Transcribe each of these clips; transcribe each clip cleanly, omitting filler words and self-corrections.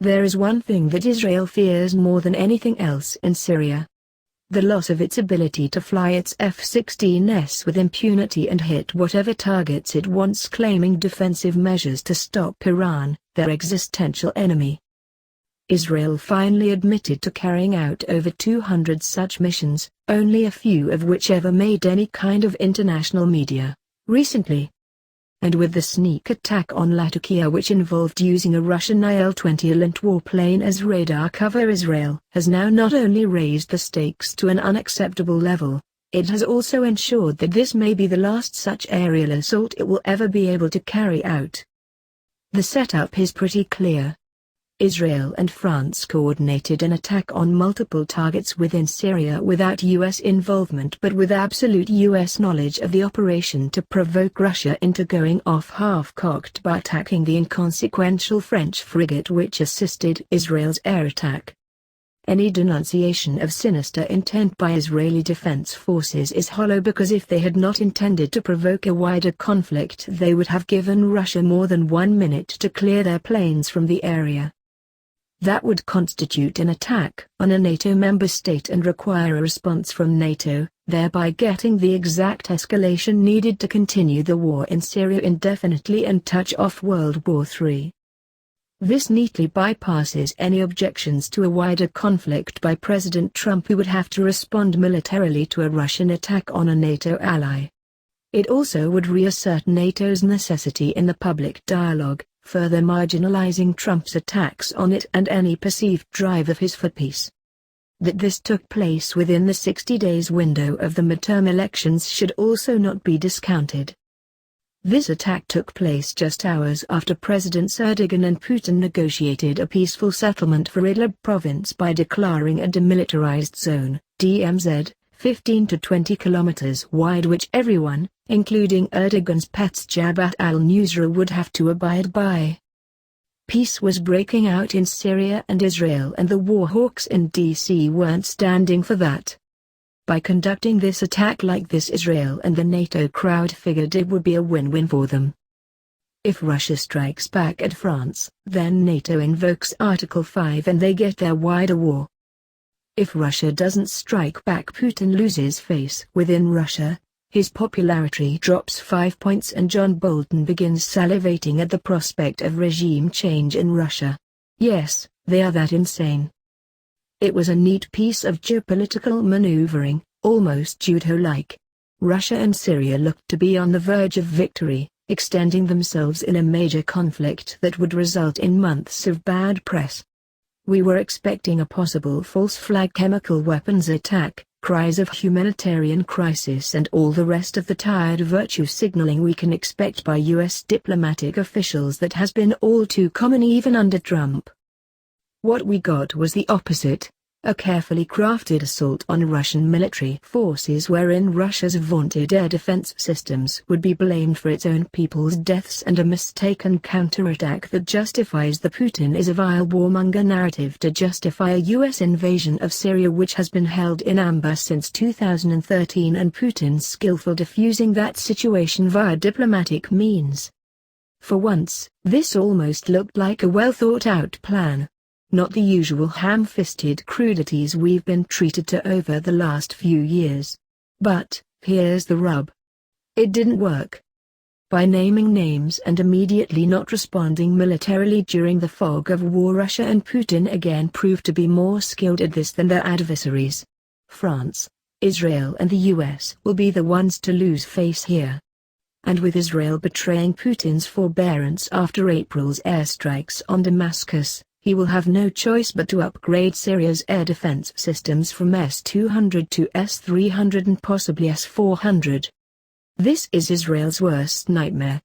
There is one thing that Israel fears more than anything else in Syria: the loss of its ability to fly its F-16s with impunity and hit whatever targets it wants, claiming defensive measures to stop Iran, their existential enemy. Israel finally admitted to carrying out over 200 such missions, only a few of which ever made any kind of international media, recently. And with the sneak attack on Latakia, which involved using a Russian IL-20 ELINT warplane as radar cover, Israel has now not only raised the stakes to an unacceptable level, it has also ensured that this may be the last such aerial assault it will ever be able to carry out. The setup is pretty clear. Israel and France coordinated an attack on multiple targets within Syria without U.S. involvement but with absolute U.S. knowledge of the operation to provoke Russia into going off half-cocked by attacking the inconsequential French frigate which assisted Israel's air attack. Any denunciation of sinister intent by Israeli defense forces is hollow, because if they had not intended to provoke a wider conflict they would have given Russia more than 1 minute to clear their planes from the area. That would constitute an attack on a NATO member state and require a response from NATO, thereby getting the exact escalation needed to continue the war in Syria indefinitely and touch off World War III. This neatly bypasses any objections to a wider conflict by President Trump, who would have to respond militarily to a Russian attack on a NATO ally. It also would reassert NATO's necessity in the public dialogue, further marginalizing Trump's attacks on it and any perceived drive of his for peace. That this took place within the 60 days window of the midterm elections should also not be discounted. This attack took place just hours after Presidents Erdogan and Putin negotiated a peaceful settlement for Idlib province by declaring a demilitarized zone, DMZ, 15 to 20 kilometers wide, which everyone, including Erdogan's pets Jabhat al-Nusra, would have to abide by. Peace was breaking out in Syria and Israel, and the war hawks in DC weren't standing for that. By conducting this attack like this, Israel and the NATO crowd figured it would be a win-win for them. If Russia strikes back at France, then NATO invokes Article 5 and they get their wider war. If Russia doesn't strike back, Putin loses face within Russia, his popularity drops 5 points, and John Bolton begins salivating at the prospect of regime change in Russia. Yes, they are that insane. It was a neat piece of geopolitical maneuvering, almost judo-like. Russia and Syria looked to be on the verge of victory, extending themselves in a major conflict that would result in months of bad press. We were expecting a possible false flag chemical weapons attack, cries of humanitarian crisis, and all the rest of the tired virtue signaling we can expect by U.S. diplomatic officials that has been all too common even under Trump. What we got was the opposite. A carefully crafted assault on Russian military forces wherein Russia's vaunted air defense systems would be blamed for its own people's deaths, and a mistaken counterattack that justifies the Putin is a vile warmonger narrative to justify a U.S. invasion of Syria which has been held in amber since 2013, and Putin's skillful diffusing that situation via diplomatic means. For once, this almost looked like a well-thought-out plan. Not the usual ham-fisted crudities we've been treated to over the last few years. But, here's the rub. It didn't work. By naming names and immediately not responding militarily during the fog of war, Russia and Putin again proved to be more skilled at this than their adversaries. France, Israel and the US will be the ones to lose face here. And with Israel betraying Putin's forbearance after April's airstrikes on Damascus, he will have no choice but to upgrade Syria's air defense systems from S-200 to S-300 and possibly S-400. This is Israel's worst nightmare.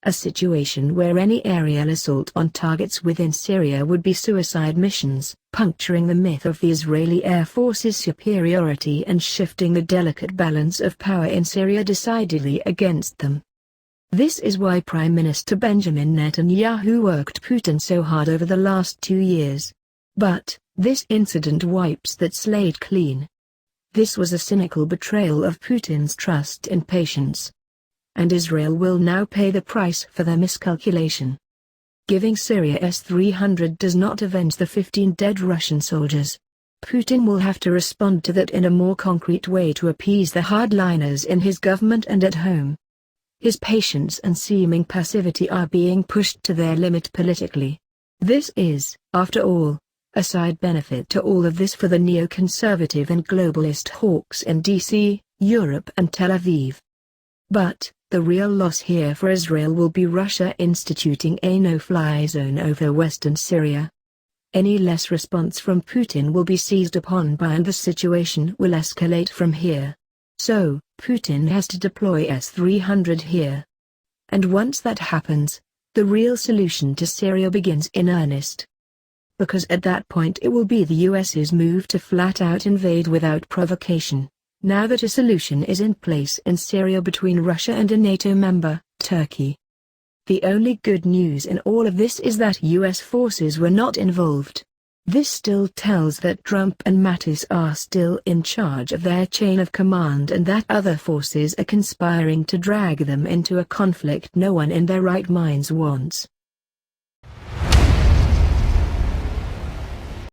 A situation where any aerial assault on targets within Syria would be suicide missions, puncturing the myth of the Israeli Air Force's superiority and shifting the delicate balance of power in Syria decidedly against them. This is why Prime Minister Benjamin Netanyahu worked Putin so hard over the last 2 years. But, this incident wipes that slate clean. This was a cynical betrayal of Putin's trust and patience. And Israel will now pay the price for their miscalculation. Giving Syria S-300 does not avenge the 15 dead Russian soldiers. Putin will have to respond to that in a more concrete way to appease the hardliners in his government and at home. His patience and seeming passivity are being pushed to their limit politically. This is, after all, a side benefit to all of this for the neoconservative and globalist hawks in DC, Europe and Tel Aviv. But, the real loss here for Israel will be Russia instituting a no-fly zone over western Syria. Any less response from Putin will be seized upon by and the situation will escalate from here. So, Putin has to deploy S-300 here. And once that happens, the real solution to Syria begins in earnest. Because at that point it will be the US's move to flat-out invade without provocation, now that a solution is in place in Syria between Russia and a NATO member, Turkey. The only good news in all of this is that US forces were not involved. This still tells that Trump and Mattis are still in charge of their chain of command and that other forces are conspiring to drag them into a conflict no one in their right minds wants.